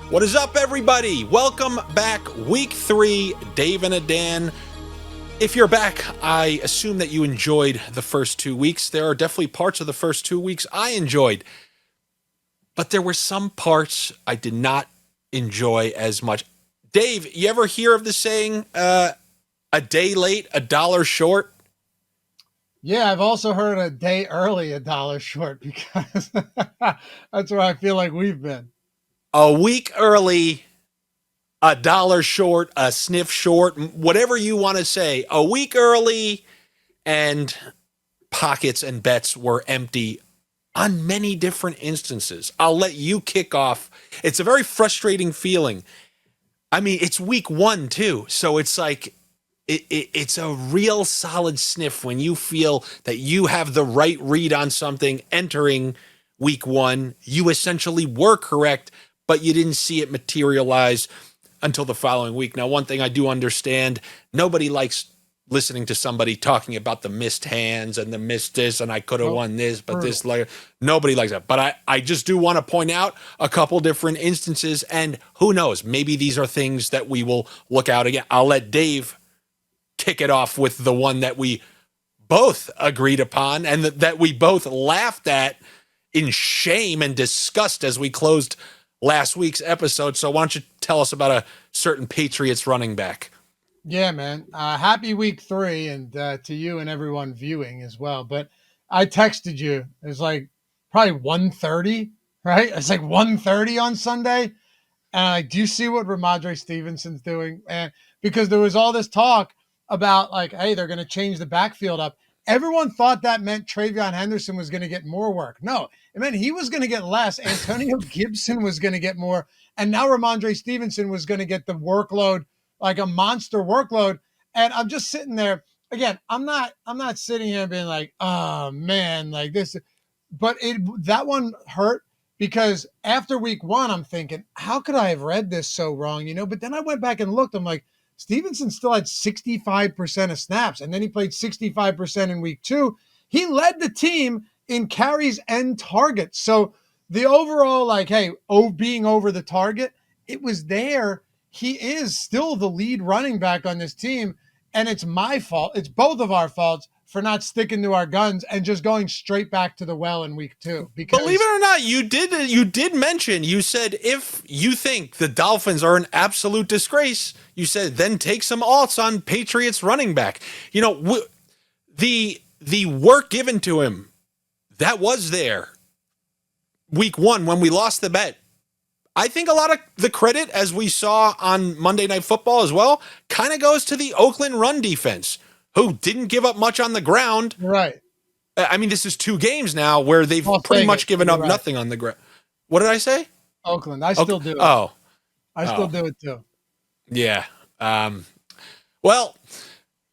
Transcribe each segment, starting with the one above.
What is up, everybody? Welcome back. Week 3, Dave and Dan. If you're back, I assume that you enjoyed the first 2 weeks. There are definitely parts of the first 2 weeks I enjoyed, but there were some parts I did not enjoy as much. Dave, you ever hear of the saying, a day late, a dollar short? Yeah, I've also heard a day early, a dollar short, because that's where I feel like we've been. A week early, a dollar short, a sniff short, whatever you want to say. A week early, and pockets and bets were empty on many different instances. I'll let you kick off. It's a very frustrating feeling. I mean, it's week 1 too, so it's like it's a real solid sniff when you feel that you have the right read on something entering week 1. You essentially were correct, but you didn't see it materialize until the following week. Now, one thing I do understand, nobody likes listening to somebody talking about the missed hands and the missed this, and I could have won this, but this, like, nobody likes that. But I just do want to point out a couple different instances, and who knows, maybe these are things that we will look out again. I'll let Dave kick it off with the one that we both agreed upon and that we both laughed at in shame and disgust as we closed last week's episode. So why don't you tell us about a certain Patriots running back? Yeah, man. Happy week 3, and to you and everyone viewing as well. But I texted you. It's like probably 1:30, right? It's like 1:30 on Sunday. And like, do you see what Ramondre Stevenson's doing? And because there was all this talk about like, hey, they're going to change the backfield up. Everyone thought that meant Travion Henderson was going to get more work. No, it meant he was going to get less. Antonio Gibson was going to get more. And now Ramondre Stevenson was going to get the workload, like a monster workload. And I'm just sitting there again. I'm not sitting here being like, oh man, like this, but that one hurt because after week 1, I'm thinking, how could I have read this so wrong? But then I went back and looked. I'm like, Stevenson still had 65% of snaps, and then he played 65% in week 2. He led the team in carries and targets. So the overall, like, hey, being over the target, it was there. He is still the lead running back on this team, and it's my fault. It's both of our faults for not sticking to our guns and just going straight back to the well in week 2. Because believe it or not, you did mention, you said if you think the Dolphins are an absolute disgrace, you said then take some alts on Patriots running back. The work given to him, that was there week 1 when we lost the bet. I think a lot of the credit, as we saw on Monday Night Football as well, kind of goes to the Oakland run defense, who didn't give up much on the ground. Right. I mean, this is 2 games now where they've pretty much given up nothing on the ground. What did I say? Oakland. I still do it. I still do it too. Yeah. Well,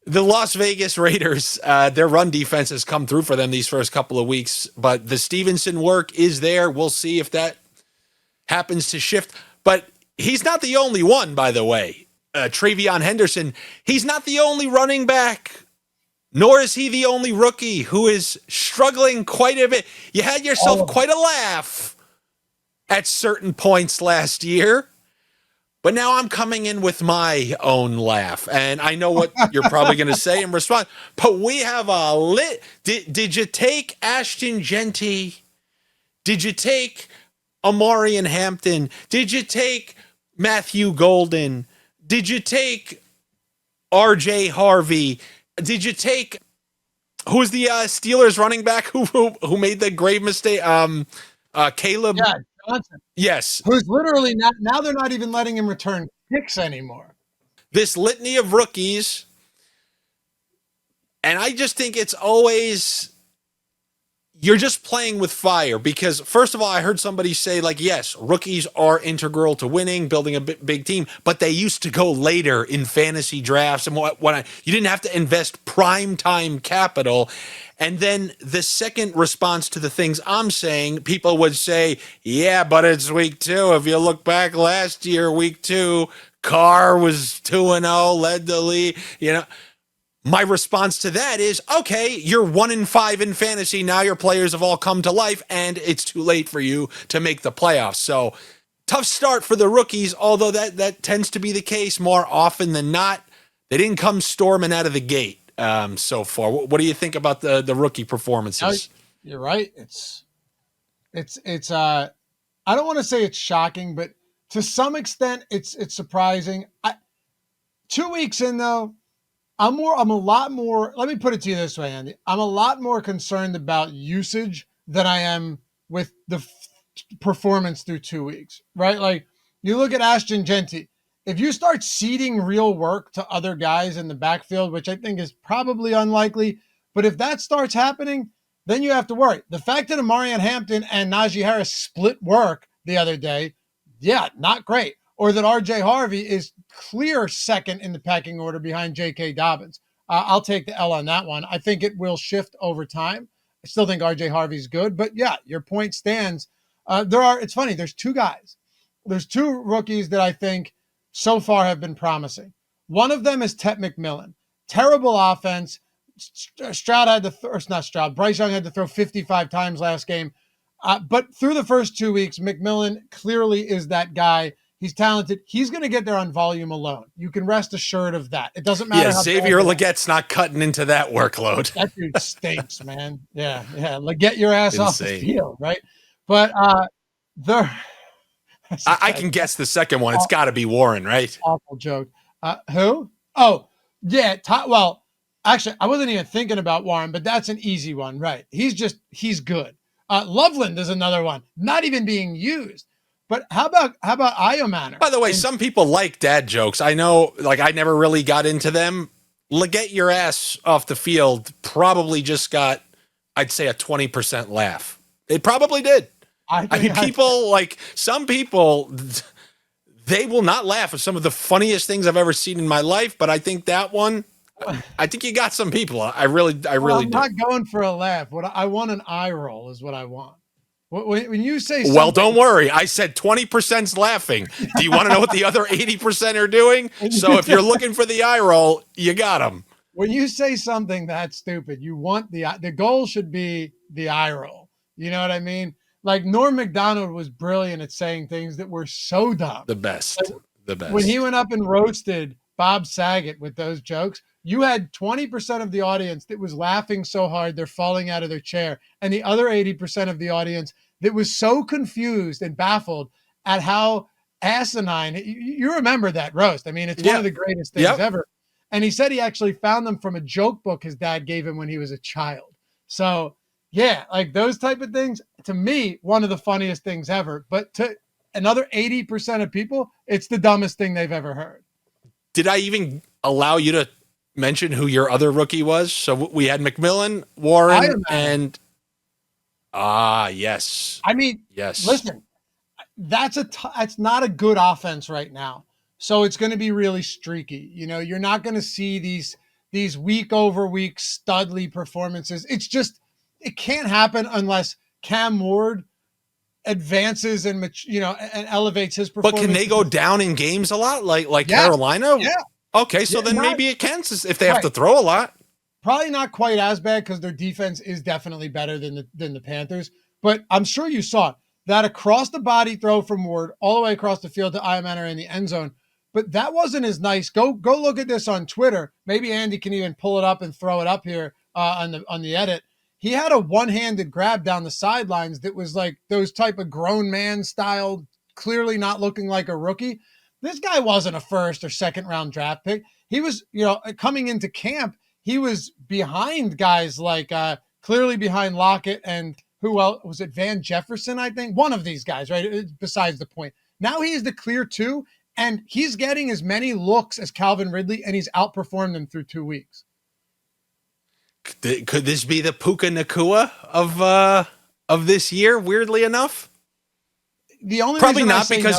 the Las Vegas Raiders, their run defense has come through for them these first couple of weeks, but the Stevenson work is there. We'll see if that happens to shift. But he's not the only one, by the way. Travion Henderson, he's not the only running back, nor is he the only rookie who is struggling quite a bit. You had yourself quite a laugh at certain points last year, but now I'm coming in with my own laugh, and I know what you're probably going to say in response, but we have a lit. Did you take Ashton Genty? Did you take Amarian Hampton? Did you take Matthew Golden? Did you take R.J. Harvey? Did you take who's the Steelers running back who made the grave mistake? Caleb Johnson. Yes. Who's literally now they're not even letting him return kicks anymore. This litany of rookies, and I just think it's always you're just playing with fire because, first of all, I heard somebody say, like, yes, rookies are integral to winning, building a big team, but they used to go later in fantasy drafts and you didn't have to invest prime time capital. And then the second response to the things I'm saying, people would say, yeah, but it's week 2. If you look back last year, week 2, Carr was 2-0, led the league, My response to that is, okay, you're 1-5 in fantasy. Now your players have all come to life, and it's too late for you to make the playoffs. So tough start for the rookies, although that tends to be the case more often than not. They didn't come storming out of the gate so far. What do you think about the rookie performances? You're right. It's I don't want to say it's shocking, but to some extent it's surprising. 2 weeks in though, I'm a lot more, let me put it to you this way, Andy. I'm a lot more concerned about usage than I am with the performance through 2 weeks, right? Like you look at Ashton Genty, if you start ceding real work to other guys in the backfield, which I think is probably unlikely, but if that starts happening, then you have to worry. The fact that Amarian Hampton and Najee Harris split work the other day, yeah, not great. Or that RJ Harvey is clear second in the pecking order behind J.K. Dobbins. I'll take the L on that one. I think it will shift over time. I still think RJ Harvey's good, but yeah, your point stands. It's funny, there's two guys. There's two rookies that I think so far have been promising. One of them is Tet McMillan. Terrible offense. Stroud had to, or not Stroud, Bryce Young had to throw 55 times last game. But through the first 2 weeks, McMillan clearly is that guy. He's talented. He's going to get there on volume alone. You can rest assured of that. It doesn't matter. Yeah, Xavier Leggette's not cutting into that workload. That dude stinks, man. Yeah. Leggett your ass off the field, right? But I can guess the second one. It's got to be Warren, right? Awful joke. Who? Oh, yeah. Well, actually, I wasn't even thinking about Warren, but that's an easy one, right? He's good. Loveland is another one, not even being used. But how about Iomanner? By the way, some people like dad jokes. I know, like I never really got into them. Get your ass off the field probably just got, I'd say, a 20% laugh. It probably did. I mean, some people, they will not laugh at some of the funniest things I've ever seen in my life. But I think that one, I think you got some people. I really do. I'm not going for a laugh. What I want an eye roll is what I want. When you say something, well, don't worry. I said 20%'s laughing. Do you want to know what the other 80% are doing? So if you're looking for the eye roll, you got them. When you say something that stupid, you want the goal should be the eye roll. You know what I mean? Like Norm Macdonald was brilliant at saying things that were so dumb. The best. When he went up and roasted Bob Saget with those jokes, you had 20% of the audience that was laughing so hard they're falling out of their chair, and the other 80% of the audience that was so confused and baffled at how asinine. You remember that roast. I mean, it's one of the greatest things ever. And he said he actually found them from a joke book his dad gave him when he was a child. So, yeah, like those type of things, to me, one of the funniest things ever. But to another 80% of people, it's the dumbest thing they've ever heard. Did I even allow you to mention who your other rookie was? So we had McMillan, Warren, and yes. I mean, yes. Listen, that's not a good offense right now. So it's going to be really streaky. You know, you're not going to see these week over week studly performances. It's just, it can't happen unless Cam Ward advances and elevates his performance. But can they go down in games a lot, like Carolina? Yeah. Okay, so then maybe it can if they have to throw a lot. Probably not quite as bad because their defense is definitely better than the Panthers. But I'm sure you saw that across the body throw from Ward all the way across the field to Iomanner in the end zone. But that wasn't as nice. Go look at this on Twitter. Maybe Andy can even pull it up and throw it up here on the edit. He had a one-handed grab down the sidelines that was like those type of grown man style, clearly not looking like a rookie. This guy wasn't a first or second round draft pick. He was, coming into camp, he was behind guys like clearly behind Lockett and who else was it? Van Jefferson, I think. One of these guys, right? Besides the point. Now he is the clear 2. And he's getting as many looks as Calvin Ridley, and he's outperformed them through 2 weeks. Could this be the Puka Nacua of this year? Weirdly enough, the only probably not because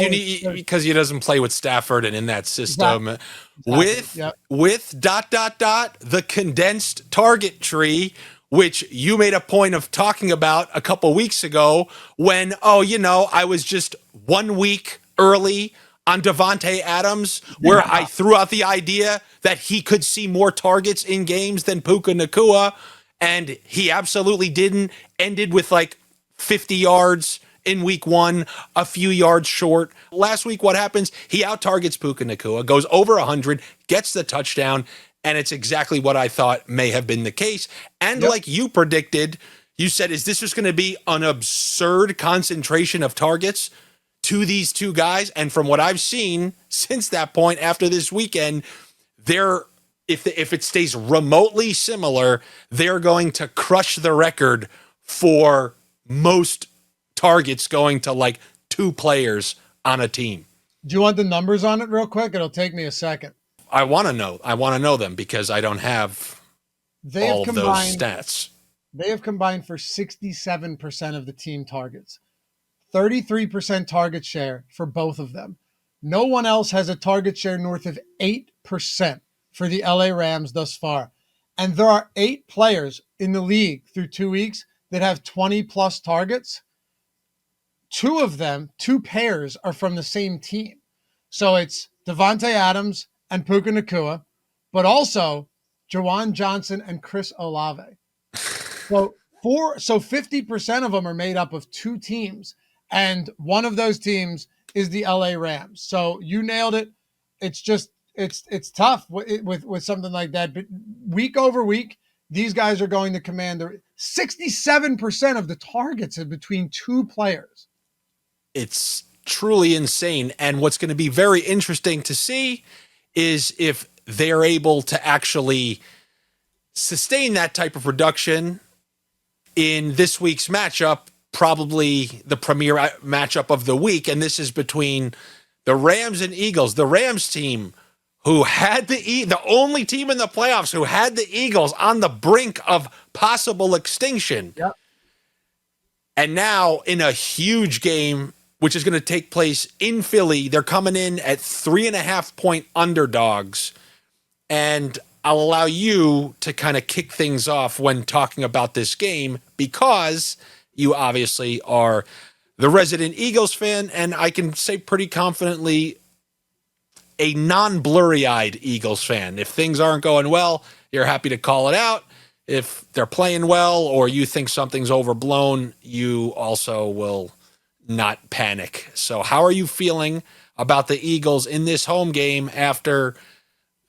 because he doesn't play with Stafford and in that system exactly. with ... the condensed target tree, which you made a point of talking about a couple weeks ago when I was just 1 week early on Devontae Adams, where I threw out the idea that he could see more targets in games than Puka Nacua, and he absolutely didn't. Ended with like 50 yards in week 1, a few yards short. Last week, what happens? He out-targets Puka Nacua, goes over 100, gets the touchdown, and it's exactly what I thought may have been the case. And like you predicted, you said, is this just going to be an absurd concentration of targets to these two guys? And from what I've seen since that point, after this weekend, if it stays remotely similar, they're going to crush the record for most targets going to like 2 players on a team. Do you want the numbers on it real quick? It'll take me a second. I want to know them because I don't have all of those stats. They have combined for 67% of the team targets, 33% target share for both of them. No one else has a target share north of 8% for the LA Rams thus far. And there are 8 players in the league through 2 weeks that have 20 plus targets. 2 of them, 2 pairs, are from the same team. So it's Devontae Adams and Puka Nacua, but also Jawan Johnson and Chris Olave. So 50% of them are made up of 2 teams, and one of those teams is the LA Rams. So you nailed it. It's just it's tough with something like that. But week over week, these guys are going to command 67% of the targets are between 2 players. It's truly insane. And what's going to be very interesting to see is if they're able to actually sustain that type of production in this week's matchup, probably the premier matchup of the week. And this is between the Rams and Eagles. The Rams team, who had the only team in the playoffs who had the Eagles on the brink of possible extinction. Yep. And now in a huge game, which is going to take place in Philly, they're coming in at 3.5-point underdogs. And I'll allow you to kind of kick things off when talking about this game, because you obviously are the resident Eagles fan, and I can say pretty confidently a non-blurry-eyed Eagles fan. If things aren't going well, you're happy to call it out. If they're playing well or you think something's overblown, you also will not panic. So how are you feeling about the Eagles in this home game after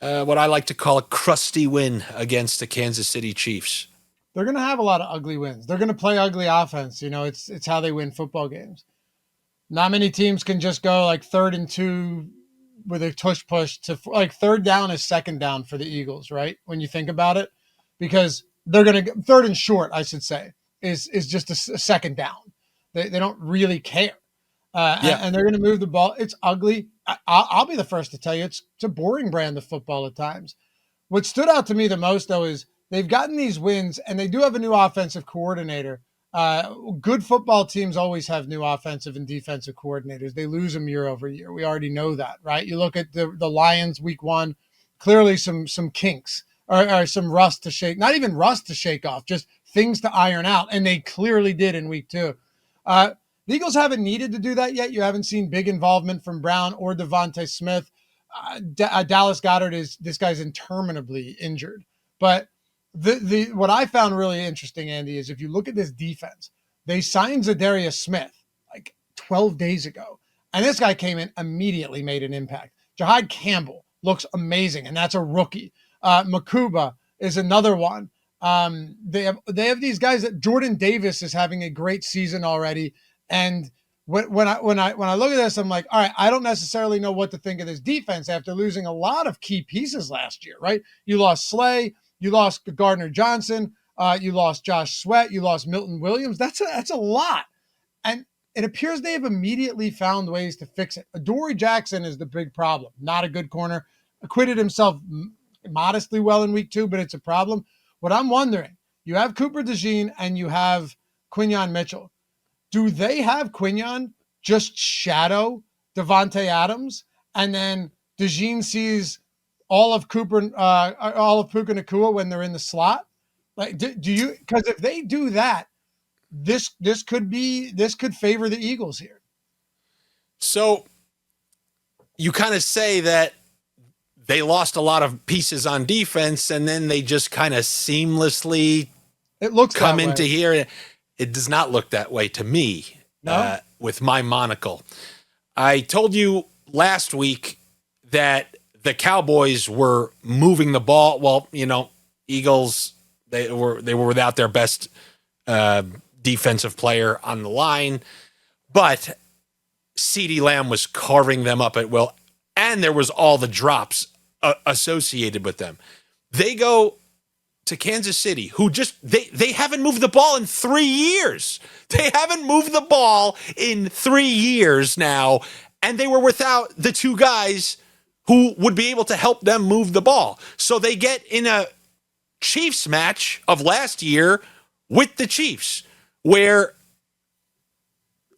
what I like to call a crusty win against the Kansas City Chiefs? They're going to have a lot of ugly wins. They're going to play ugly offense. You know, it's how they win football games. Not many teams can just go like 3rd and 2 with a tush push to like 3rd down is 2nd down for the Eagles, right? When you think about it, because they're going to 3rd and short, I should say, is just a 2nd down. They don't really care. And they're going to move the ball. It's ugly. I'll be the first to tell you it's a boring brand of football at times. What stood out to me the most, though, is they've gotten these wins, and they do have a new offensive coordinator. Good football teams always have new offensive and defensive coordinators. They lose them year over year. We already know that, right? You look at the Lions week 1, clearly some kinks or some rust to shake, not even rust to shake off, just things to iron out. And they clearly did in week 2. The Eagles haven't needed to do that yet. You haven't seen big involvement from Brown or Devontae Smith. Dallas Goedert this guy's interminably injured. But what I found really interesting, Andy, is if you look at this defense, they signed Zadarius Smith like 12 days ago. And this guy came in, immediately made an impact. Jahad Campbell looks amazing, and that's a rookie. Makuba is another one. They have these guys that Jordan Davis is having a great season already. And when I look at this, I'm like, all right, I don't necessarily know what to think of this defense after losing a lot of key pieces last year, right? You lost Slay, you lost Gardner Johnson, you lost Josh Sweat, you lost Milton Williams. That's a lot. And it appears they have immediately found ways to fix it. Adoree Jackson is the big problem. Not a good corner. Acquitted himself modestly well in week 2, but it's a problem. What I'm wondering, you have Cooper DeJean and you have Quinyon Mitchell. Do they have Quinyon just shadow Devontae Adams, and then DeJean sees all of Puka Nacua when they're in the slot? Like, do you? Because if they do that, this could favor the Eagles here. So you kind of say that they lost a lot of pieces on defense, and then they just kind of seamlessly come into here. It does not look that way to me. No? with my monocle. I told you last week that the Cowboys were moving the ball. Well, Eagles, they were without their best defensive player on the line, but CeeDee Lamb was carving them up at will, and there was all the drops associated with them. They go to Kansas City, who just they haven't moved the ball in 3 years. They haven't moved the ball in 3 years now, and they were without the two guys who would be able to help them move the ball. So they get in a Chiefs match of last year with the Chiefs, where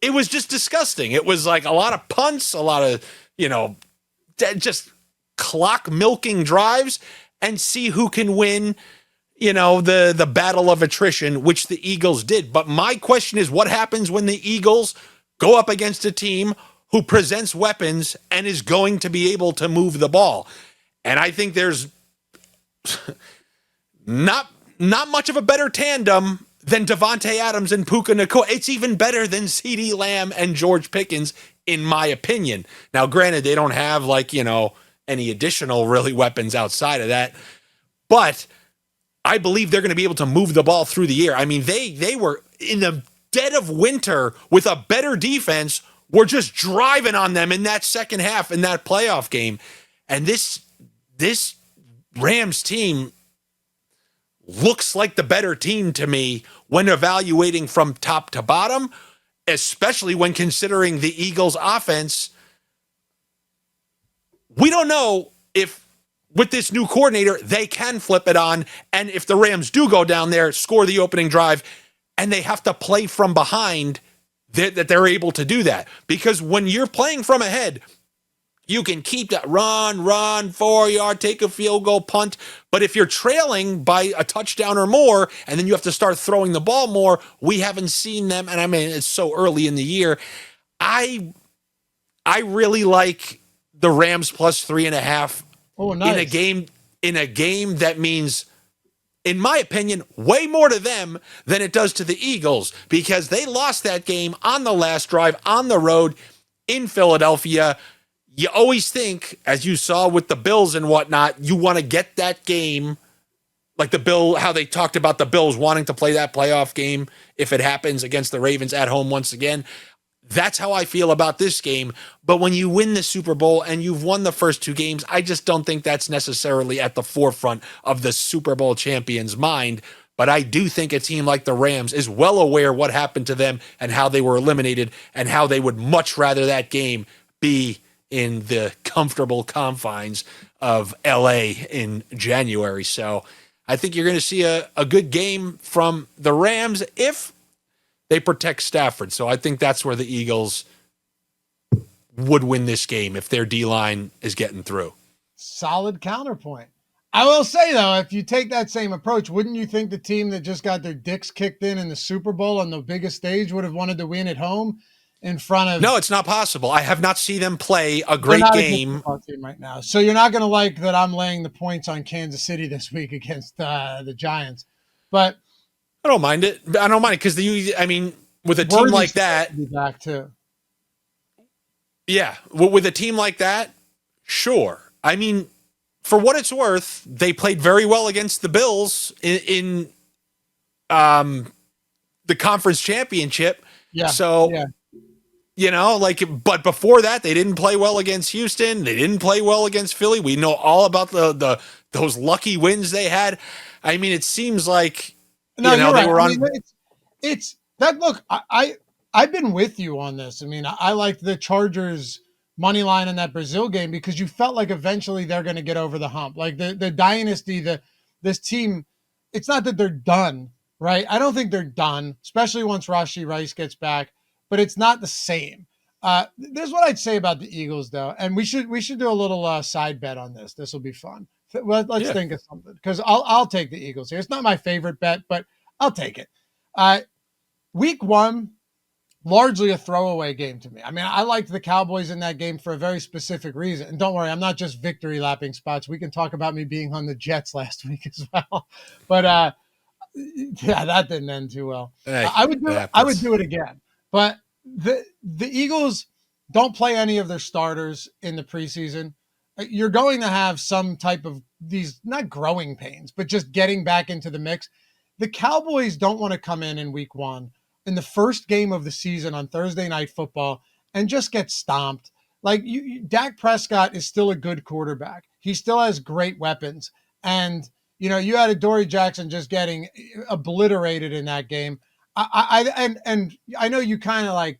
it was just disgusting. It was like a lot of punts, a lot of, just clock milking drives, and see who can win, the battle of attrition, which the Eagles did. But my question is, what happens when the Eagles go up against a team who presents weapons and is going to be able to move the ball? And I think there's not much of a better tandem than Devontae Adams and Puka Nacua. It's even better than CeeDee Lamb and George Pickens, in my opinion. Now, granted, they don't have any additional really weapons outside of that, but I believe they're going to be able to move the ball through the air. I mean, they were in the dead of winter with a better defense. We're just driving on them in that second half in that playoff game. And this Rams team looks like the better team to me when evaluating from top to bottom, especially when considering the Eagles' offense. We don't know if with this new coordinator, they can flip it on. And if the Rams do go down there, score the opening drive, and they have to play from behind, that they're able to do that. Because when you're playing from ahead, you can keep that run, 4 yard, take a field goal, punt. But if you're trailing by a touchdown or more, and then you have to start throwing the ball more, we haven't seen them. And I mean, it's so early in the year. I really like the Rams plus 3.5. Oh, nice. in a game that means, in my opinion, way more to them than it does to the Eagles, because they lost that game on the last drive on the road in Philadelphia. You always think, as you saw with the Bills and whatnot, you want to get that game, like how they talked about the Bills wanting to play that playoff game if it happens against the Ravens at home once again. That's how I feel about this game. But when you win the Super Bowl and you've won the first 2 games, I just don't think that's necessarily at the forefront of the Super Bowl champion's mind. But I do think a team like the Rams is well aware what happened to them and how they were eliminated, and how they would much rather that game be in the comfortable confines of LA in January. So I think you're going to see a good game from the Rams if they protect Stafford. So I think that's where the Eagles would win this game, if their D-line is getting through. Solid counterpoint. I will say, though, if you take that same approach, wouldn't you think the team that just got their dicks kicked in the Super Bowl on the biggest stage would have wanted to win at home in front of... No, it's not possible. I have not seen them play a great game team right now. So you're not going to like that I'm laying the points on Kansas City this week against the Giants. But I don't mind it. I don't mind it because with a team like that, be back too. Yeah, with a team like that, sure. I mean, for what it's worth, they played very well against the Bills in the conference championship. Yeah. So, yeah. But before that, they didn't play well against Houston. They didn't play well against Philly. We know all about those lucky wins they had. I mean, it seems like they right. were on. It's that. Look, I've been with you on this. I mean, I liked the Chargers money line in that Brazil game because you felt like eventually they're going to get over the hump. Like the dynasty, this team. It's not that they're done, right? I don't think they're done, especially once Rashee Rice gets back. But it's not the same. This is what I'd say about the Eagles, though, and we should do a little side bet on this. This will be fun. Let's think of something, because I'll take the Eagles here. It's not my favorite bet, but I'll take it. Week 1, largely a throwaway game to me. I mean, I liked the Cowboys in that game for a very specific reason. And don't worry, I'm not just victory lapping spots. We can talk about me being on the Jets last week as well. But that didn't end too well. I would do it again. But the Eagles don't play any of their starters in the preseason. You're going to have some type of these, not growing pains, but just getting back into the mix. The Cowboys don't want to come in week one in the first game of the season on Thursday Night Football and just get stomped. Like Dak Prescott is still a good quarterback. He still has great weapons. And, you had Adoree Jackson just getting obliterated in that game. And I know you kind of like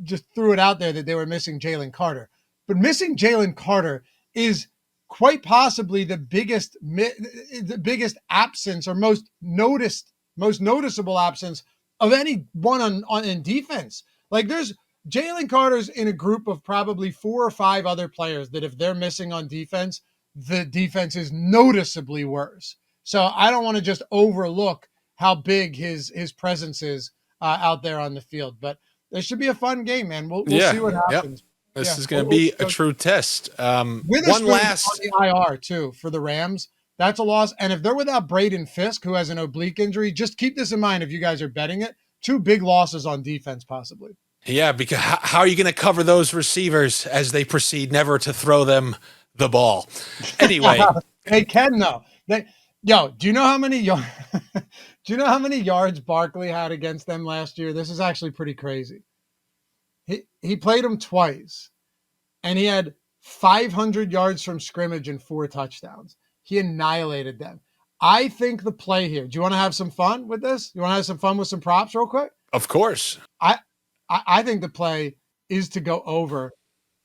just threw it out there that they were missing Jalen Carter, but missing Jalen Carter is quite possibly the biggest absence or most noticeable absence of any one on in defense. Like there's Jalen Carter's in a group of probably 4 or 5 other players that if they're missing on defense, the defense is noticeably worse. So I don't want to just overlook how big his presence is out there on the field, but this should be a fun game, man. We'll see what happens. Yep. This is going to be a true test. One last on the IR too for the Rams. That's a loss. And if they're without Braden Fisk, who has an oblique injury, just keep this in mind if you guys are betting it. 2 big losses on defense, possibly. Yeah, because how are you going to cover those receivers as they proceed never to throw them the ball? Anyway, they can though. Do you know how many yards Barkley had against them last year? This is actually pretty crazy. He played them twice, and he had 500 yards from scrimmage and 4 touchdowns. He annihilated them. I think the play here. Do you want to have some fun with this? You want to have some fun with some props real quick? Of course. I think the play is to go over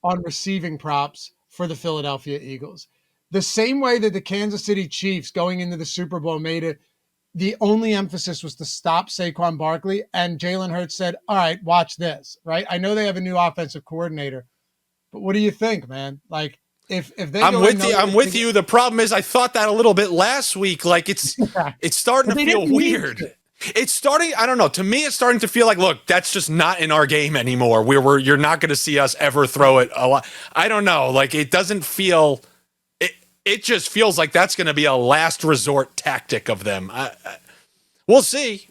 on receiving props for the Philadelphia Eagles. The same way that the Kansas City Chiefs going into the Super Bowl made it, the only emphasis was to stop Saquon Barkley, and Jalen Hurts said, all right, watch this, right? I know they have a new offensive coordinator, but what do you think, man? Like, if they I'm with you. The problem is I thought that a little bit last week. Like it's starting to feel weird. It's starting, I don't know. To me, it's starting to feel like, look, that's just not in our game anymore. You're not going to see us ever throw it a lot. I don't know. Like it doesn't feel, it just feels like that's going to be a last resort tactic of them. We'll see.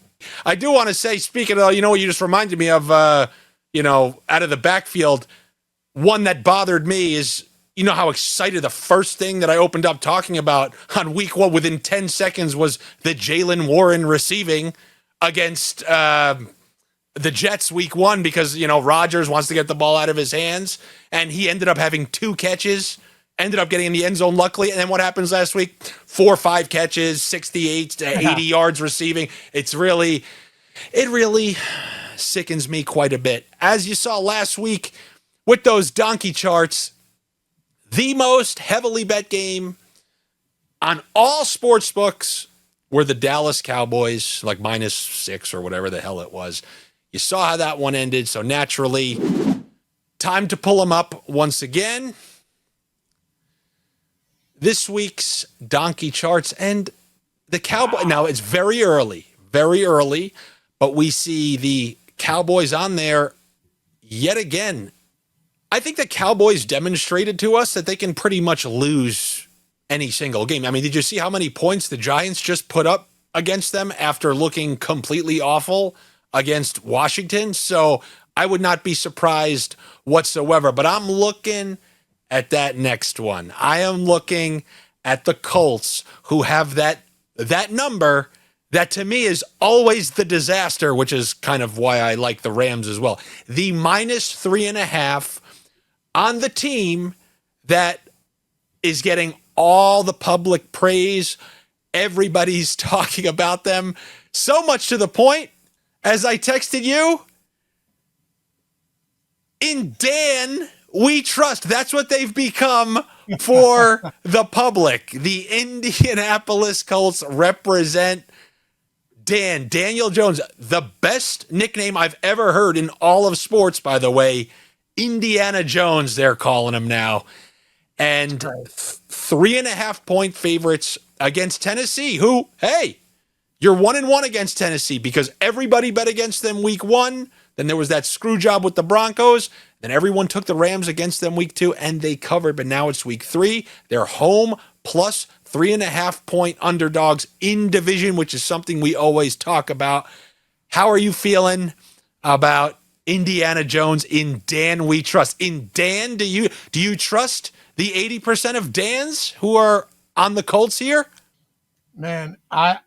I do want to say, speaking of, what you just reminded me of, out of the backfield, one that bothered me is, how excited the first thing that I opened up talking about on week 1 within 10 seconds was the Jaylen Warren receiving against the Jets week 1 because, Rodgers wants to get the ball out of his hands, and he ended up having 2 catches, ended up getting in the end zone luckily, and then what happens last week? 4 or 5 catches, 68 to 80 yards receiving. It really sickens me quite a bit. As you saw last week with those donkey charts, the most heavily bet game on all sports books were the Dallas Cowboys, like -6 or whatever the hell it was. You saw how that one ended, so naturally, time to pull them up once again. This week's donkey charts and the Cowboys. Now, it's very early, but we see the Cowboys on there yet again. I think the Cowboys demonstrated to us that they can pretty much lose any single game. I mean, did you see how many points the Giants just put up against them after looking completely awful against Washington? So I would not be surprised whatsoever, but I'm looking at that next one. I am looking at the Colts, who have that number that to me is always the disaster, which is kind of why I like the Rams as well. The -3.5 on the team that is getting all the public praise. Everybody's talking about them. So much to the point, as I texted you, in Dan we trust. That's what they've become for the public. The Indianapolis Colts represent Daniel Jones, the best nickname I've ever heard in all of sports, by the way. Indiana Jones, they're calling him now. And 3.5 point favorites against Tennessee, who, hey, you're 1-1 against Tennessee because everybody bet against them week 1. Then there was that screw job with the Broncos. Then everyone took the Rams against them week 2, and they covered. But now it's week 3. They're home plus 3.5 point underdogs in division, which is something we always talk about. How are you feeling about Indiana Jones, in Dan we trust. In Dan, do you trust the 80% of Dans who are on the Colts here? Man, I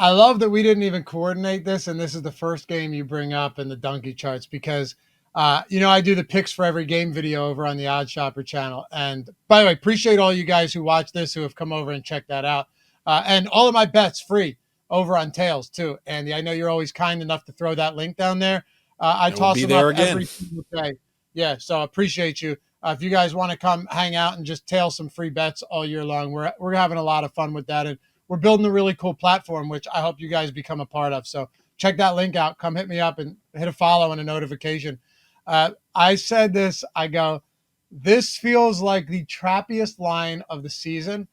love that we didn't even coordinate this, and this is the first game you bring up in the donkey charts because I do the picks for every game video over on the Odd Shopper channel. And by the way, appreciate all you guys who watch this who have come over and checked that out. And all of my bets free over on Tails too. Andy, I know you're always kind enough to throw that link down there. I We'll toss be them there up again. every single day. Yeah, so appreciate you. If you guys want to come hang out and just tail some free bets all year long, we're having a lot of fun with that. And we're building a really cool platform, which I hope you guys become a part of. So check that link out. Come hit me up and hit a follow and a notification. I said this, I go, this feels like the trappiest line of the season.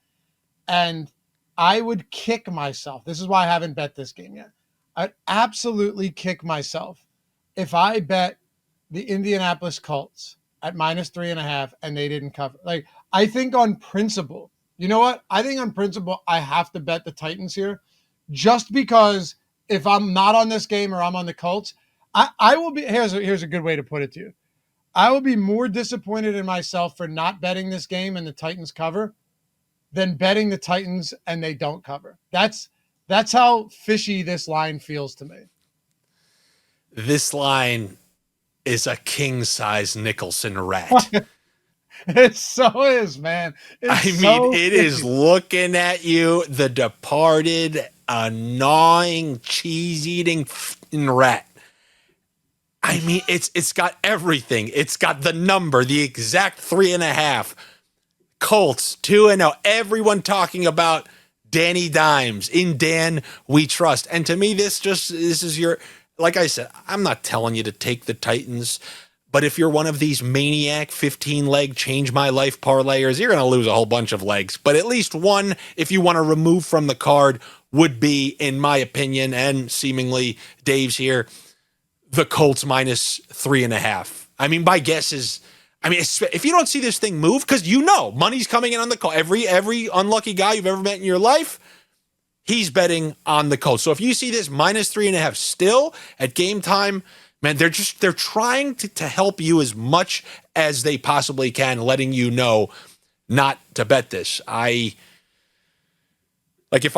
And I would kick myself. This is why I haven't bet this game yet. I'd absolutely kick myself if I bet the Indianapolis Colts at -3.5 and they didn't cover. Like, I think on principle, you know what? I think on principle, I have to bet the Titans here just because if I'm not on this game or I'm on the Colts, I will be. Here's a good way to put it to you. I will be more disappointed in myself for not betting this game and the Titans cover than betting the Titans and they don't cover. That's how fishy this line feels to me. This line is a king-size Nicholson rat. It so is, man. It is looking at you, the departed, gnawing, cheese-eating rat. I mean, it's got everything. It's got the number, the exact 3.5. Colts 2-0. Everyone talking about Danny Dimes. In Dan we trust. And to me, this is your, like I said, I'm not telling you to take the Titans, but if you're one of these maniac 15-leg change my life parlayers, you're going to lose a whole bunch of legs. But at least one, if you want to remove from the card, would be, in my opinion, and seemingly Dave's here, the Colts -3.5. I mean, my guess is, if you don't see this thing move, because money's coming in on the Colts. Every unlucky guy you've ever met in your life, he's betting on the Colts. So if you see this -3.5 still at game time, man, they're trying to help you as much as they possibly can, letting you know not to bet this. If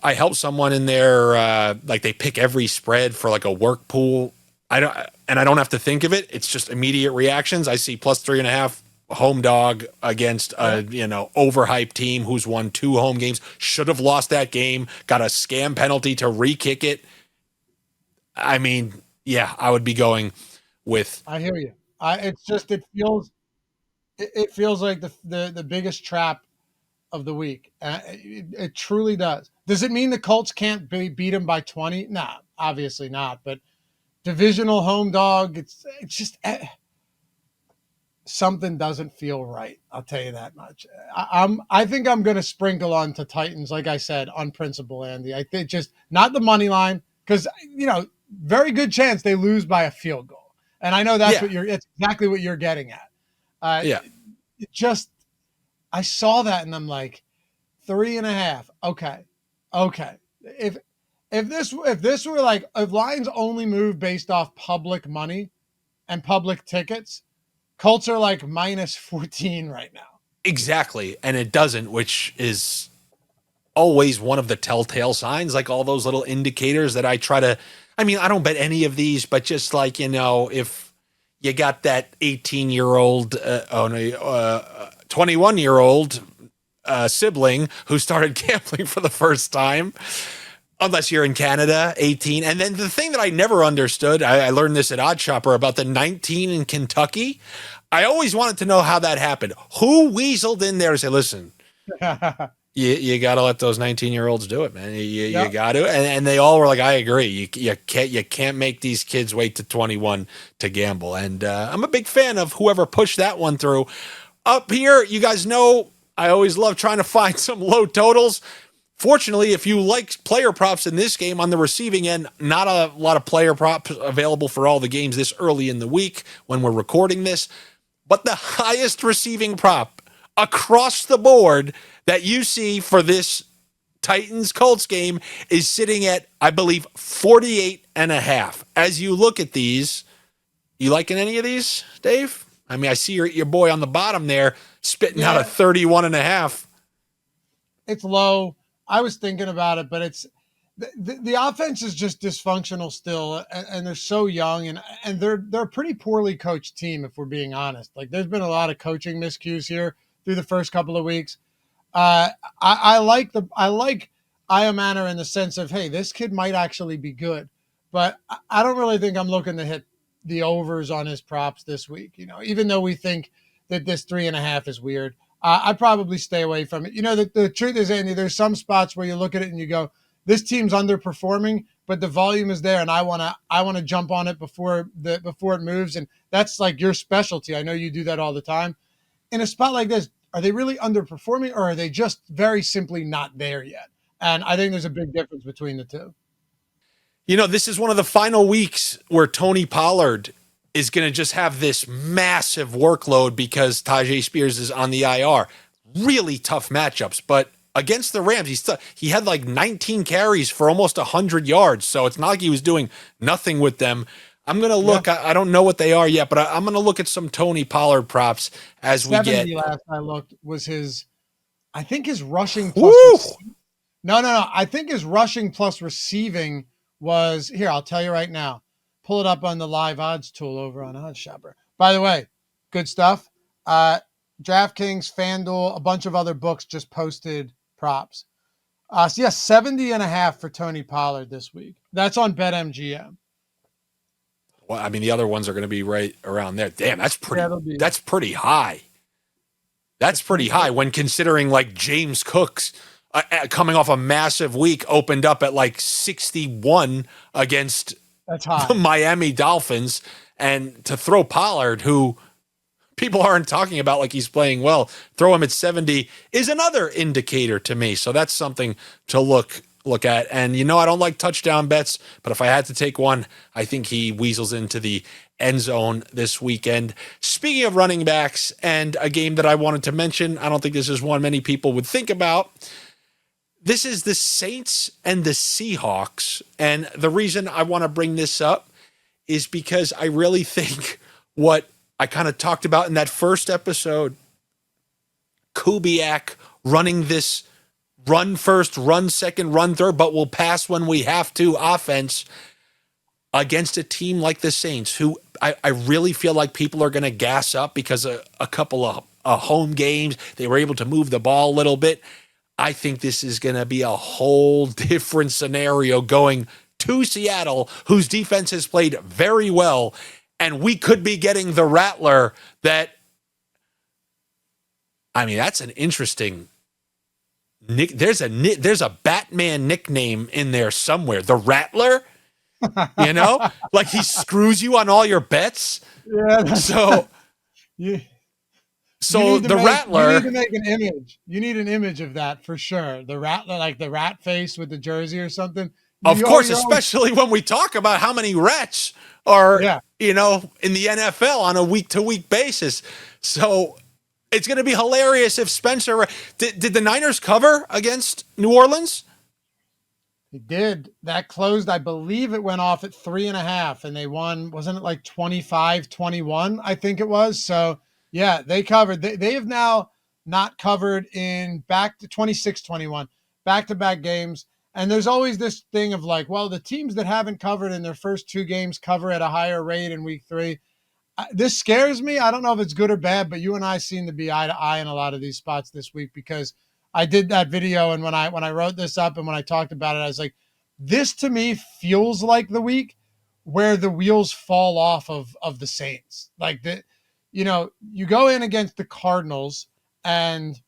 I help someone in there, like they pick every spread for like a work pool, I don't have to think of it. It's just immediate reactions. I see +3.5 home dog against a overhyped team who's won 2 home games, should have lost that game, got a scam penalty to re-kick it. I mean, yeah, I would be going with. I hear you. It feels like the biggest trap of the week. It truly does. Does it mean the Colts can't beat them by 20? Nah, obviously not. But divisional home dog, it's just something doesn't feel right. I'll tell you that much. I think I'm going to sprinkle on to Titans, like I said, on principle, Andy. I think just not the money line because very good chance they lose by a field goal, and I know that's it's exactly what you're getting at. I saw that and I'm like, 3.5. Okay. If this were like, if lines only move based off public money and public tickets, Colts are like -14 right now. Exactly. And it doesn't, which is always one of the telltale signs, like all those little indicators that I try to, I don't bet any of these, but just like, if you got that 18-year-old, 21-year-old sibling who started gambling for the first time, unless you're in Canada, 18. And then the thing that I never understood, I learned this at Odd Shopper about the 19 in Kentucky. I always wanted to know how that happened. Who weaseled in there and said, listen, you got to let those 19-year-olds do it, man. You got to. And they all were like, I agree. You can't make these kids wait to 21 to gamble. And I'm a big fan of whoever pushed that one through. Up here, you guys know I always love trying to find some low totals. Fortunately, if you like player props in this game on the receiving end, not a lot of player props available for all the games this early in the week when we're recording this. But the highest receiving prop across the board that you see for this Titans Colts game is sitting at, I believe, 48.5. As you look at these, you liking any of these, Dave? I mean, I see your boy on the bottom there spitting out a Yeah, 31.5. it's low. I was thinking about it, but it's the offense is just dysfunctional still, and they're so young, and they're a pretty poorly coached team if we're being honest. Like there's been a lot of coaching miscues here through the first couple of weeks. Uh, I like Io Manor in the sense of, hey, this kid might actually be good, but I don't really think I'm looking to hit the overs on his props this week. Even though we think that this 3.5 is weird, I probably stay away from it. The truth is, Andy, there's some spots where you look at it and you go, this team's underperforming, but the volume is there, and I wanna jump on it before it moves, and that's like your specialty. I know you do that all the time. In a spot like this, are they really underperforming, or are they just very simply not there yet? And I think there's a big difference between the two. This is one of the final weeks where Tony Pollard is going to just have this massive workload because Tajay Spears is on the IR. Really tough matchups, but against the Rams, he had like 19 carries for almost 100 yards, so it's not like he was doing nothing with them. I'm going to look. Yeah. I don't know what they are yet, but I'm going to look at some Tony Pollard props as we get. 70 last I looked was I think his rushing plus No. I think his rushing plus receiving was here. I'll tell you right now. Pull it up on the live odds tool over on Odds Shopper. By the way, good stuff. DraftKings, Fanduel, a bunch of other books just posted props. So yeah, 70.5 for Tony Pollard this week. That's on BetMGM. Well, I mean, the other ones are going to be right around there. Damn, that's pretty. Yeah, that's pretty high. That's pretty high when considering like James Cook's coming off a massive week opened up at like 61 against the Miami Dolphins, and to throw Pollard, who people aren't talking about like he's playing well, throw him at 70 is another indicator to me. So that's something to look at. And I don't like touchdown bets, but if I had to take one, I think he weasels into the end zone this weekend. Speaking of running backs and a game that I wanted to mention, I don't think this is one many people would think about. This is the Saints and the Seahawks. And the reason I want to bring this up is because I really think what I kind of talked about in that first episode, Kubiak running this run first, run second, run third, but we'll pass when we have to offense against a team like the Saints, who I really feel like people are going to gas up because of a couple of home games. They were able to move the ball a little bit. I think this is going to be a whole different scenario going to Seattle, whose defense has played very well, and we could be getting the Rattler that, I mean, that's an interesting nick. There's a Batman nickname in there somewhere. The Rattler, like he screws you on all your bets. Yeah. So the Rattler. You need to make an image. You need an image of that for sure. The Rattler, like the rat face with the jersey or something. Of course, especially when we talk about how many rats are, in the NFL on a week-to-week basis. So it's going to be hilarious if Spencer did the Niners cover against New Orleans? They did. That closed, I believe it went off at 3.5, and they won, wasn't it like 25-21, I think it was. So yeah, they covered. They have now not covered in back to 26-21, back-to-back games. And there's always this thing of like, well, the teams that haven't covered in their first two games cover at a higher rate in week 3. This scares me. I don't know if it's good or bad, but you and I seem to be eye to eye in a lot of these spots this week, because I did that video, and when I wrote this up and when I talked about it, I was like, this to me feels like the week where the wheels fall off of the Saints. Like you go in against the Cardinals and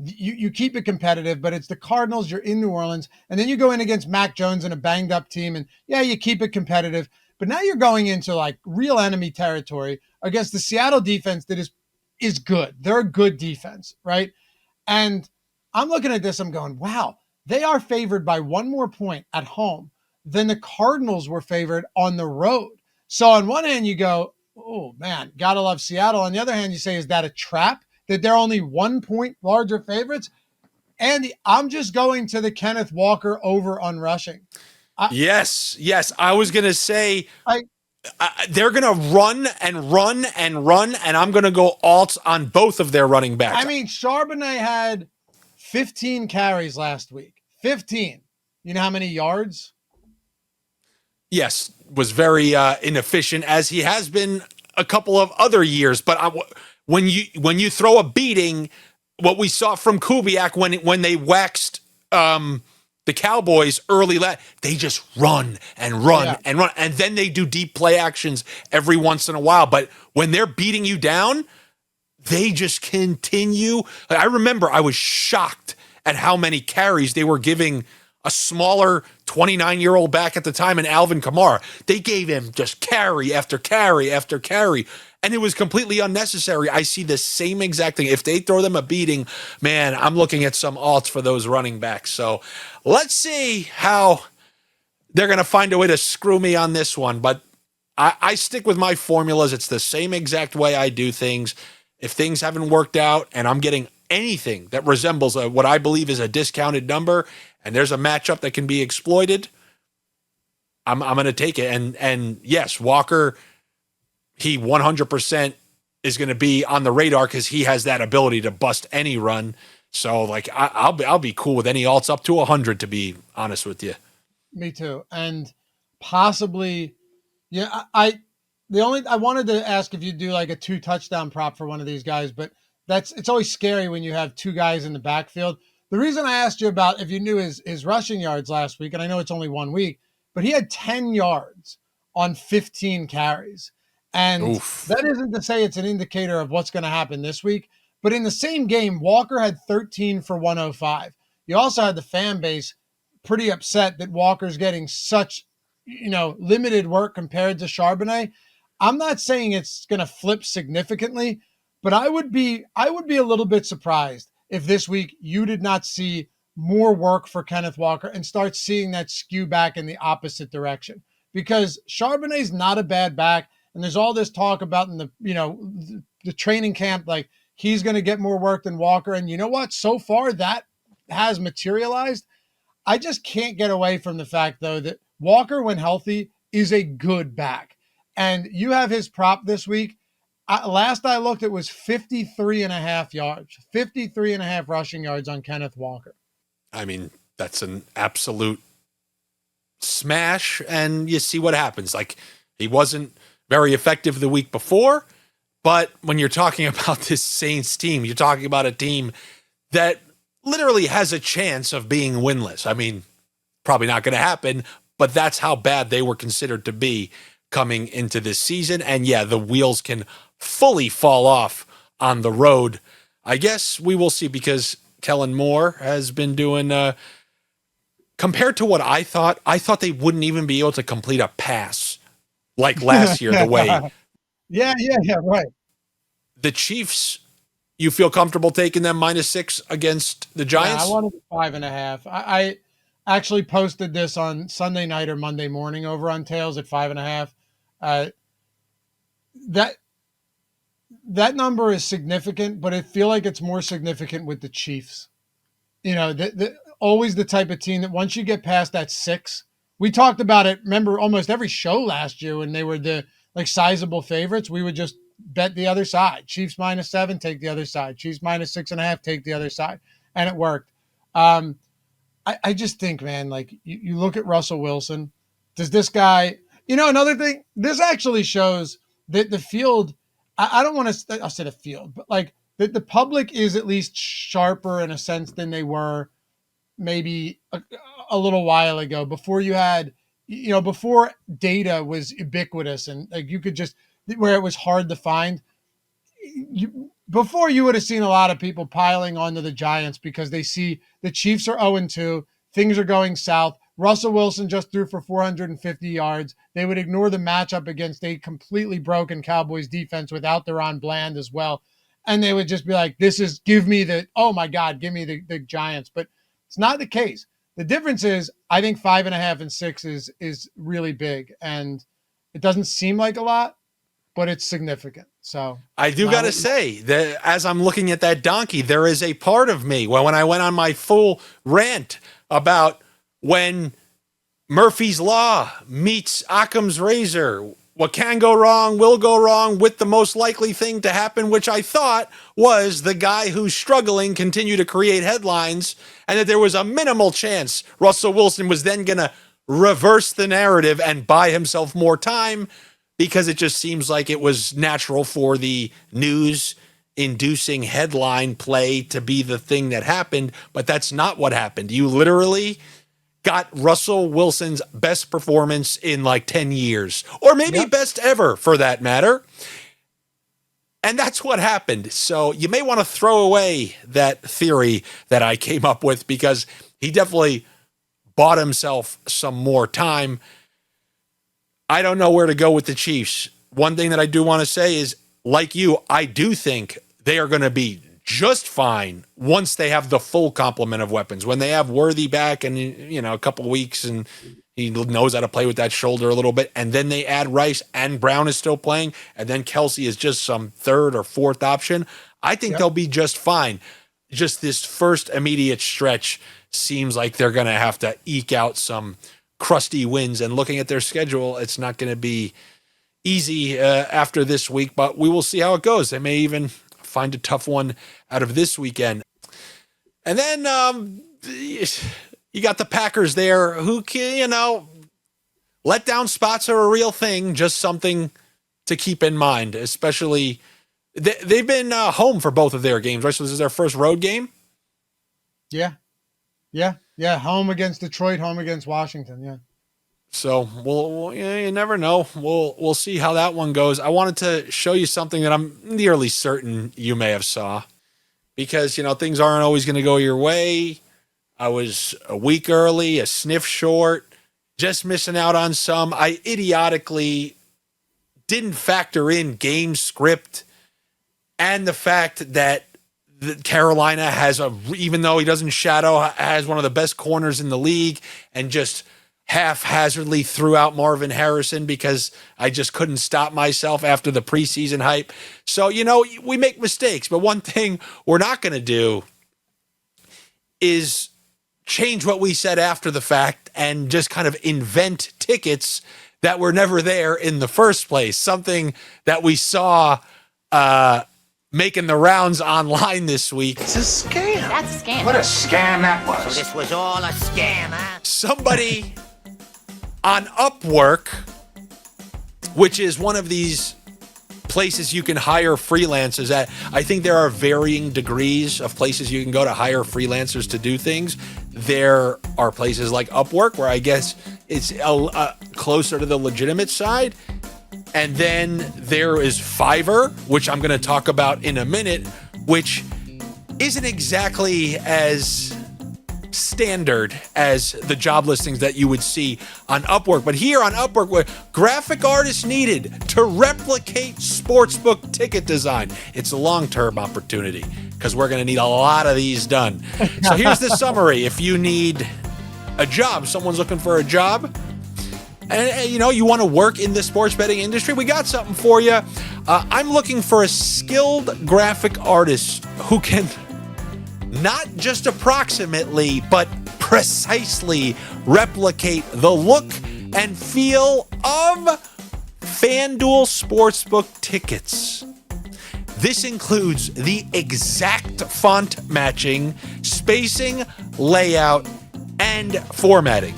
you keep it competitive, but it's the Cardinals, you're in New Orleans, and then you go in against Mac Jones and a banged up team, and yeah, you keep it competitive, but now you're going into like real enemy territory against the Seattle defense that is good. They're a good defense, right? And I'm looking at this, I'm going, wow, they are favored by one more point at home than the Cardinals were favored on the road. So on one hand, you go, oh man, gotta love Seattle. On the other hand, you say, is that a trap that they're only 1 point larger favorites? Andy, I'm just going to the Kenneth Walker over on rushing. I, Yes. I was going to say I, they're going to run and run and run, and I'm going to go alts on both of their running backs. I mean, Charbonnet had 15 carries last week. 15. You know how many yards? Yes, was very inefficient as he has been a couple of other years. But when you throw a beating, what we saw from Kubiak when they waxed the Cowboys early, they just run and run Yeah. and run, and then they do deep play actions every once in a while. But when they're beating you down, they just continue. I remember I was shocked at how many carries they were giving a smaller 29-year-old back at the time in Alvin Kamara. They gave him just carry after carry after carry, and it was completely unnecessary. I see the same exact thing. If they throw them a beating, man, I'm looking at some alts for those running backs. So let's see how they're going to find a way to screw me on this one. But I stick with my formulas. It's the same exact way I do things. If things haven't worked out and I'm getting anything that resembles what I believe is a discounted number, and there's a matchup that can be exploited, I'm going to take it. And yes, Walker, he 100% is going to be on the radar because he has that ability to bust any run. So like I'll be cool with any alts up to 100, to be honest with you. Me too. And possibly, yeah, I wanted to ask if you do like a 2 touchdown prop for one of these guys, but it's always scary when you have 2 guys in the backfield. The reason I asked you about if you knew his rushing yards last week, and I know it's only 1 week, but he had 10 yards on 15 carries. And Oof. that isn't to say it's an indicator of what's going to happen this week, but in the same game, Walker had 13 for 105. You also had the fan base pretty upset that Walker's getting such, limited work compared to Charbonnet. I'm not saying it's going to flip significantly, but I would be a little bit surprised if this week you did not see more work for Kenneth Walker and start seeing that skew back in the opposite direction. Because Charbonnet's not a bad back, and there's all this talk about in the training camp, like he's going to get more work than Walker. And you know what? So far that has materialized. I just can't get away from the fact, though, that Walker, when healthy, is a good back. And you have his prop this week. Last I looked, it was 53 and a half yards, 53 and a half rushing yards on Kenneth Walker. I mean, that's an absolute smash, and you see what happens. Like, he wasn't very effective the week before, but when you're talking about this Saints team, you're talking about a team that literally has a chance of being winless. I mean, probably not going to happen, but that's how bad they were considered to be coming into this season. And yeah, the wheels can fully fall off on the road. I guess we will see, because Kellen Moore has been doing, compared to what I thought they wouldn't even be able to complete a pass like last year, the way. Yeah, right. The Chiefs, you feel comfortable taking them -6 against the Giants? Yeah, I wanted 5.5. I actually posted this on Sunday night or Monday morning over on Tails at 5.5. That number is significant, but I feel like it's more significant with the Chiefs. Always the type of team that once you get past that 6, we talked about it. Remember, almost every show last year when they were the sizable favorites, we would just bet the other side. Chiefs -7, take the other side. Chiefs -6.5, take the other side, and it worked. I just think, man, like you look at Russell Wilson. Does this guy? Another thing. This actually shows that the field. I don't want to. I said a field, but like that the public is at least sharper in a sense than they were maybe a little while ago, before you had, before data was ubiquitous and like you could just, where it was hard to find. Before, you would have seen a lot of people piling onto the Giants because they see the Chiefs are 0-2, things are going south. Russell Wilson just threw for 450 yards. They would ignore the matchup against a completely broken Cowboys defense without Deron Bland as well. And they would just be like, oh my God, give me the Giants. But it's not the case. The difference is, I think 5.5 and 6 is really big. And it doesn't seem like a lot, but it's significant. So I do got to say that as I'm looking at that donkey, there is a part of me when I went on my full rant about when Murphy's Law meets Occam's razor, what can go wrong will go wrong, with the most likely thing to happen, which I thought was the guy who's struggling continue to create headlines, and that there was a minimal chance Russell Wilson was then going to reverse the narrative and buy himself more time, because it just seems like it was natural for the news inducing headline play to be the thing that happened. But that's not what happened. You literally got Russell Wilson's best performance in like 10 years, or maybe best ever for that matter. And that's what happened. So you may want to throw away that theory that I came up with, because he definitely bought himself some more time. I don't know where to go with the Chiefs. One thing that I do want to say is, like you, I do think they are going to be just fine once they have the full complement of weapons. When they have Worthy back and, you know, a couple of weeks and he knows how to play with that shoulder a little bit, and then they add Rice and Brown is still playing, and then Kelsey is just some third or fourth option, I think they'll be just fine. Just this first immediate stretch seems like they're going to have to eke out some crusty wins, and looking at their schedule, it's not going to be easy after this week, but we will see how it goes. They may even find a tough one out of this weekend. And then you got the Packers there, who can, you know, letdown spots are a real thing, just something to keep in mind, especially they've been home for both of their games, right? So this is their first road game. Yeah. Home against Detroit, home against Washington. Yeah. So we'll you never know. We'll see how that one goes. I wanted to show you something that I'm nearly certain you may have saw, because, you know, things aren't always going to go your way. I was a week early, a sniff short, just missing out on some. I idiotically didn't factor in game script and the fact that Carolina has even though he doesn't shadow, has one of the best corners in the league, and just haphazardly threw out Marvin Harrison because I just couldn't stop myself after the preseason hype. So, you know, we make mistakes, but one thing we're not going to do is change what we said after the fact and just kind of invent tickets that were never there in the first place. Something that we saw making the rounds online this week. It's a scam. That's a scam. What a scam that was. So this was all a scam, huh? Somebody on Upwork, which is one of these places you can hire freelancers at. I think there are varying degrees of places you can go to hire freelancers to do things. There are places like Upwork, where I guess it's closer to the legitimate side. And then there is Fiverr, which I'm going to talk about in a minute, which isn't exactly as standard as the job listings that you would see on Upwork. But here on Upwork, where graphic artists needed to replicate sportsbook ticket design. It's a long-term opportunity, because we're going to need a lot of these done. So here's the summary. If you need a job, someone's looking for a job, and you know, you want to work in the sports betting industry, we got something for you. I'm looking for a skilled graphic artist who can not just approximately, but precisely replicate the look and feel of Fanduel Sportsbook tickets. This includes the exact font matching, spacing, layout, and formatting.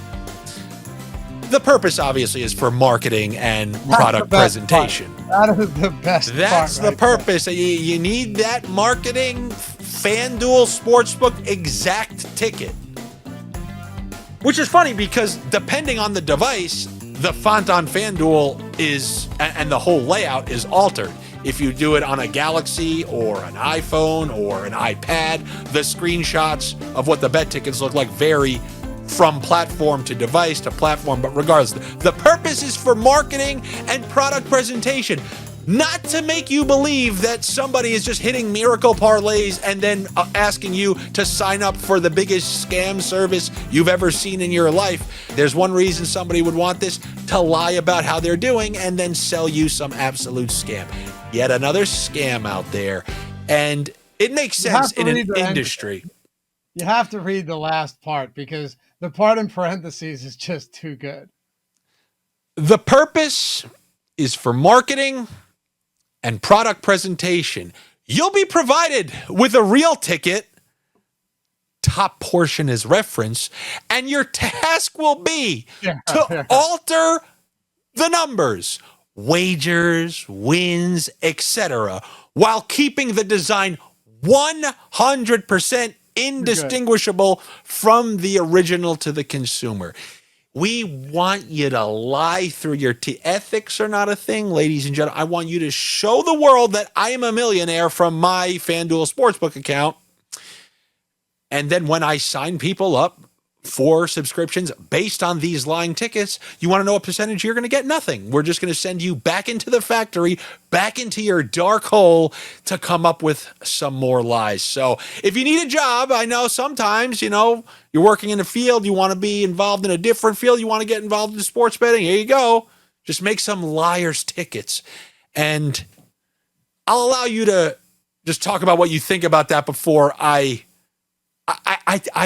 The purpose, obviously, is for marketing and product presentation. That is the best. That's the purpose. You need that marketing Fanduel Sportsbook exact ticket. Which is funny, because depending on the device, the font on Fanduel is, and the whole layout is altered. If you do it on a Galaxy or an iPhone or an iPad, the screenshots of what the bet tickets look like vary from platform to device to platform, but regardless, the purpose is for marketing and product presentation, not to make you believe that somebody is just hitting miracle parlays and then asking you to sign up for the biggest scam service you've ever seen in your life. There's one reason somebody would want this: to lie about how they're doing and then sell you some absolute scam. Yet another scam out there. And it makes sense in an industry. You have to read the last part because the part in parentheses is just too good. The purpose is for marketing and product presentation. You'll be provided with a real ticket. Top portion is reference, and your task will be to alter the numbers, wagers, wins, etc., while keeping the design 100% indistinguishable from the original to the consumer. We want you to lie through your teeth. Ethics are not a thing, ladies and gentlemen. I want you to show the world that I am a millionaire from my Fanduel Sportsbook account. And then when I sign people up for subscriptions based on these lying tickets, you want to know what percentage you're going to get? Nothing. We're just going to send you back into the factory, back into your dark hole to come up with some more lies. So if you need a job, I know sometimes, you're working in a field, you want to be involved in a different field, you want to get involved in sports betting, here you go. Just make some liar's tickets. And I'll allow you to just talk about what you think about that before I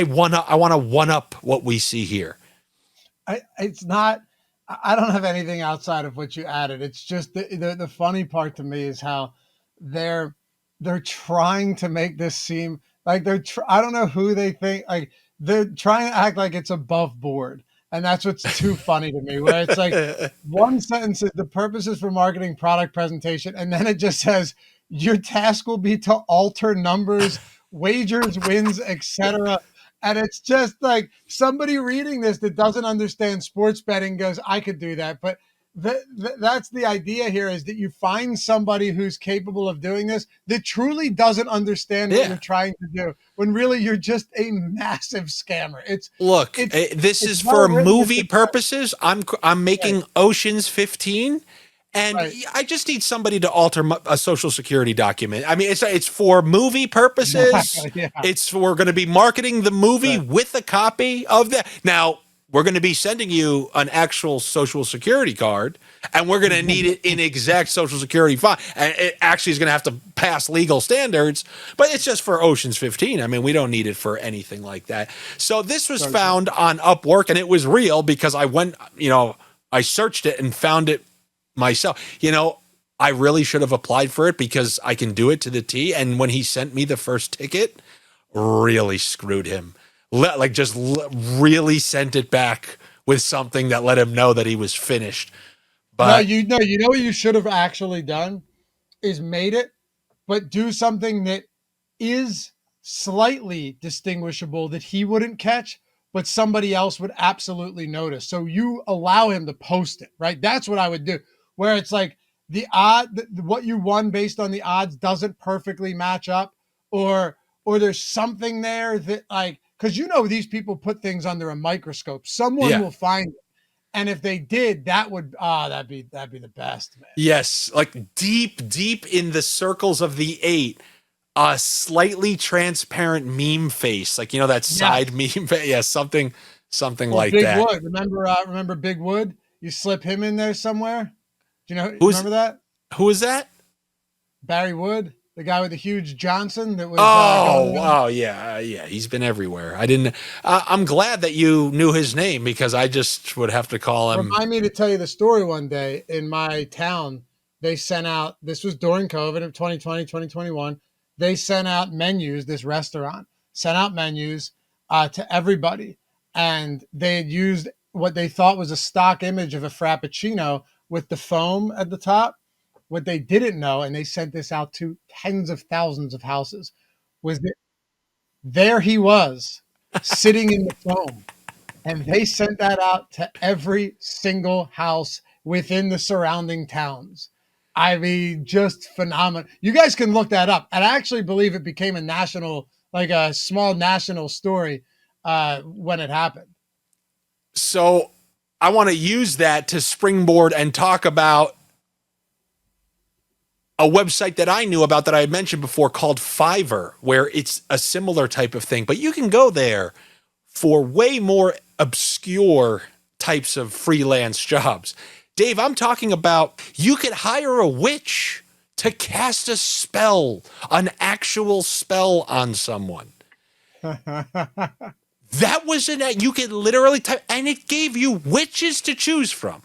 want to one up what we see here. I don't have anything outside of what you added. It's just the funny part to me is how they're trying to make this seem like I don't know who they think, like they're trying to act like it's above board. And that's what's too funny to me, where it's like one sentence is the purposes for marketing, product presentation. And then it just says your task will be to alter numbers, wagers, wins, etc. And it's just like somebody reading this that doesn't understand sports betting goes, I could do that. But that's the idea here, is that you find somebody who's capable of doing this that truly doesn't understand what you're trying to do, when really you're just a massive scammer. This is for movie purposes. I'm making Ocean's 15. And I just need somebody to alter a social security document. I mean, it's for movie purposes. We're going to be marketing the movie with a copy of that. Now, we're going to be sending you an actual social security card, and we're going to need it in exact social security file. And it actually is going to have to pass legal standards, but it's just for Ocean's 15. I mean, we don't need it for anything like that. So this was found on Upwork, and it was real because I went, I searched it and found it myself. I really should have applied for it because I can do it to the T. And when he sent me the first ticket, really screwed him. Really sent it back with something that let him know that he was finished. But you know what you should have actually done is made it, but do something that is slightly distinguishable that he wouldn't catch, but somebody else would absolutely notice. So you allow him to post it, right? That's what I would do. Where it's like what you won based on the odds doesn't perfectly match up, or there's something there that because these people put things under a microscope. Someone will find it, and if they did, that would that'd be the best, man. Yes, like deep in the circles of the 8, a slightly transparent meme face, like that side meme face. Yeah, something like Big that. Wood, remember Big Wood? You slip him in there somewhere. Do you remember that? Who is that? Barry Wood, the guy with the huge Johnson that was. Yeah. He's been everywhere. I'm glad that you knew his name because I just would have to call him. Remind me to tell you the story one day in my town. They sent out, this was during COVID of 2020, 2021. They sent out menus, this restaurant sent out menus to everybody. And they had used what they thought was a stock image of a Frappuccino with the foam at the top. What they didn't know, and they sent this out to tens of thousands of houses, was that there he was sitting in the foam. And they sent that out to every single house within the surrounding towns. I mean, just phenomenal. You guys can look that up. And I actually believe it became a small national story when it happened. So I want to use that to springboard and talk about a website that I knew about that I had mentioned before called Fiverr, where it's a similar type of thing. But you can go there for way more obscure types of freelance jobs. Dave, I'm talking about you could hire a witch to cast a spell, an actual spell on someone. That was you could literally type, and it gave you witches to choose from.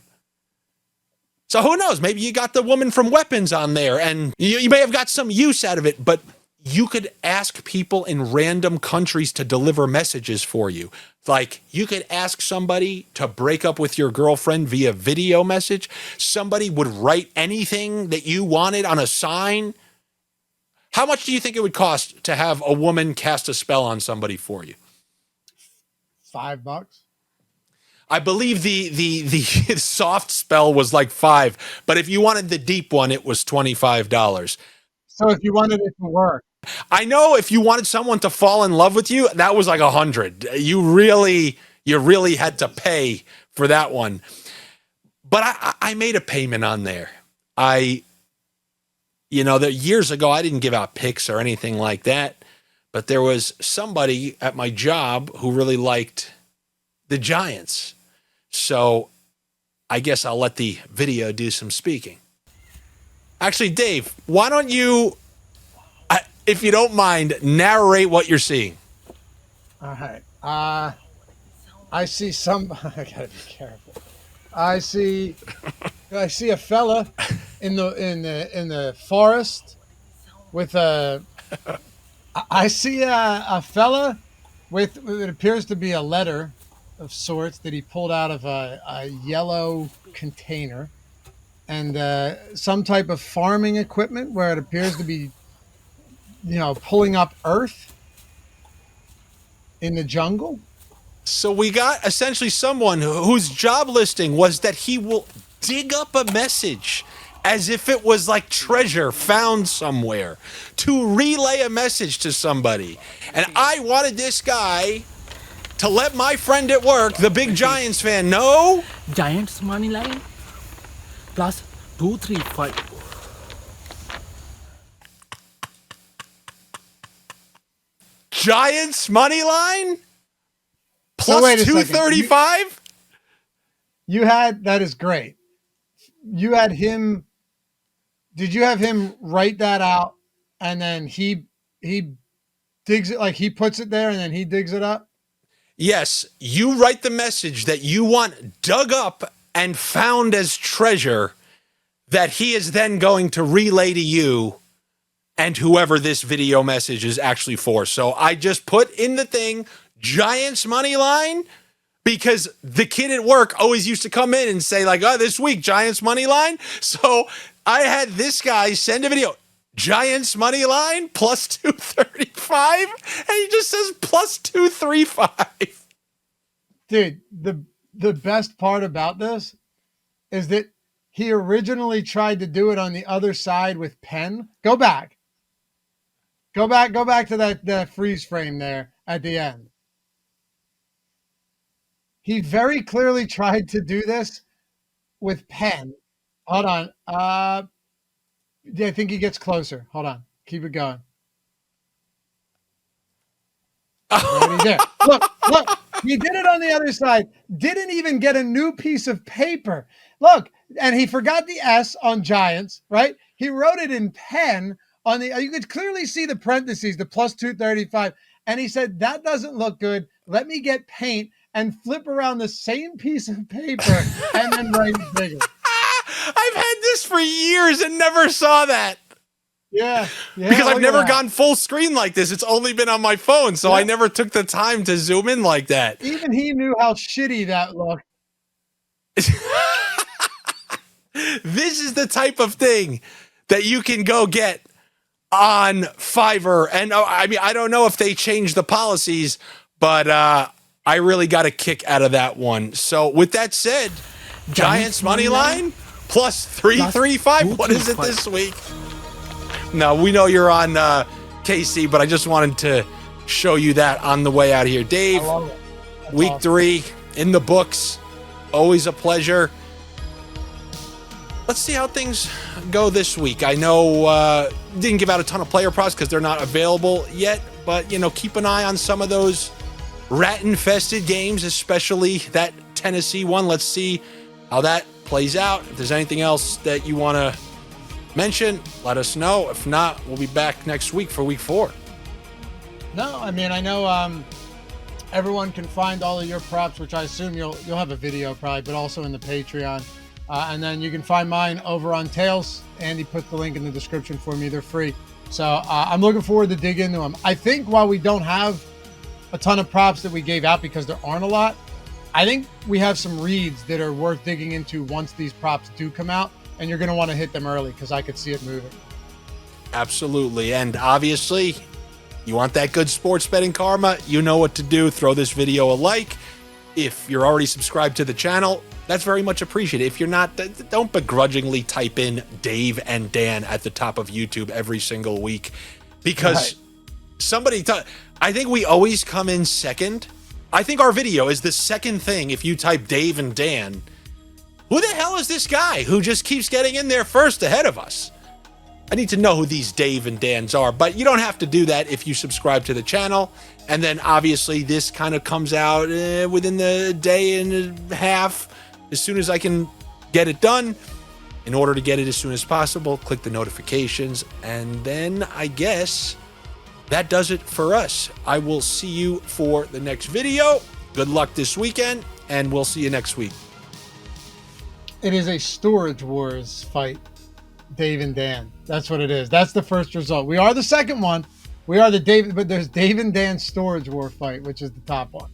So who knows? Maybe you got the woman from Weapons on there, and you may have got some use out of it, but you could ask people in random countries to deliver messages for you. Like, you could ask somebody to break up with your girlfriend via video message. Somebody would write anything that you wanted on a sign. How much do you think it would cost to have a woman cast a spell on somebody for you? $5. I believe the soft spell was like $5, but if you wanted the deep one, it was $25. So if you wanted it to work. I know if you wanted someone to fall in love with you, that was like $100. You really had to pay for that one. But I made a payment on there. Years ago, I didn't give out picks or anything like that, but there was somebody at my job who really liked the Giants. So I guess I'll let the video do some speaking. Actually, Dave, why don't you, if you don't mind, narrate what you're seeing? All right. I see some. I gotta be careful. I see a fella in the forest with a. I see a fella with it appears to be a letter of sorts that he pulled out of a yellow container, and some type of farming equipment where it appears to be, pulling up earth in the jungle. So we got essentially someone whose job listing was that he will dig up a message as if it was like treasure found somewhere to relay a message to somebody. And I wanted this guy to let my friend at work, the big Giants fan, know. Giants money line plus 235. Giants money line So wait plus a second. 235. That is great. You had him. Did you have him write that out and then he digs it, like he puts it there and then he digs it up? Yes, you write the message that you want dug up and found as treasure that he is then going to relay to you and whoever this video message is actually for. So I just put in the thing, Giants money line, because the kid at work always used to come in and say like, oh, this week, Giants money line. So I had this guy send a video, Giants money line plus 235, and he just says plus 235. Dude, the best part about this is that he originally tried to do it on the other side with pen. Go back to that freeze frame there at the end. He very clearly tried to do this with pen. Hold on. I think he gets closer. Hold on. Keep it going. Already there. Look. He did it on the other side. Didn't even get a new piece of paper. Look, and he forgot the S on Giants, right? He wrote it in pen on the. You could clearly see the parentheses, the plus 235, and he said that doesn't look good. Let me get paint and flip around the same piece of paper and then write it bigger. I've had this for years and never saw that. Yeah. Because I've never gone full screen like this. It's only been on my phone, so I never took the time to zoom in like that. Even he knew how shitty that looked. This is the type of thing that you can go get on Fiverr. And I mean, I don't know if they changed the policies, but I really got a kick out of that one. So with that said, Giants money line plus 335. What is it this week? No, we know you're on KC, but I just wanted to show you that on the way out here. Dave, week 3 in the books. Always a pleasure. Let's see how things go this week. I know didn't give out a ton of player props because they're not available yet, but keep an eye on some of those rat-infested games, especially that Tennessee one. Let's see how that plays out. If there's anything else that you want to mention, let us know. If not, we'll be back next week for week 4. No, I mean, I know everyone can find all of your props, which I assume you'll have a video probably, but also in the Patreon. And then you can find mine over on Tails. Andy put the link in the description for me. They're free. So I'm looking forward to dig into them. I think while we don't have a ton of props that we gave out because there aren't a lot, I think we have some reads that are worth digging into once these props do come out. And you're going to want to hit them early because I could see it moving. Absolutely. And obviously, you want that good sports betting karma, you know what to do. Throw this video a like. If you're already subscribed to the channel, that's very much appreciated. If you're not, don't begrudgingly type in Dave and Dan at the top of YouTube every single week, because somebody, I think we always come in second. I think our video is the second thing if you type Dave and Dan. Who the hell is this guy who just keeps getting in there first ahead of us? I need to know who these Dave and Dans are, but you don't have to do that if you subscribe to the channel. And then obviously this kind of comes out within the day and a half, as soon as I can get it done. In order to get it as soon as possible, click the notifications. And then I guess that does it for us. I will see you for the next video. Good luck this weekend, and we'll see you next week. It is a Storage Wars fight, Dave and Dan. That's what it is. That's the first result. We are the second one. We are the Dave, but there's Dave and Dan Storage War fight, which is the top one.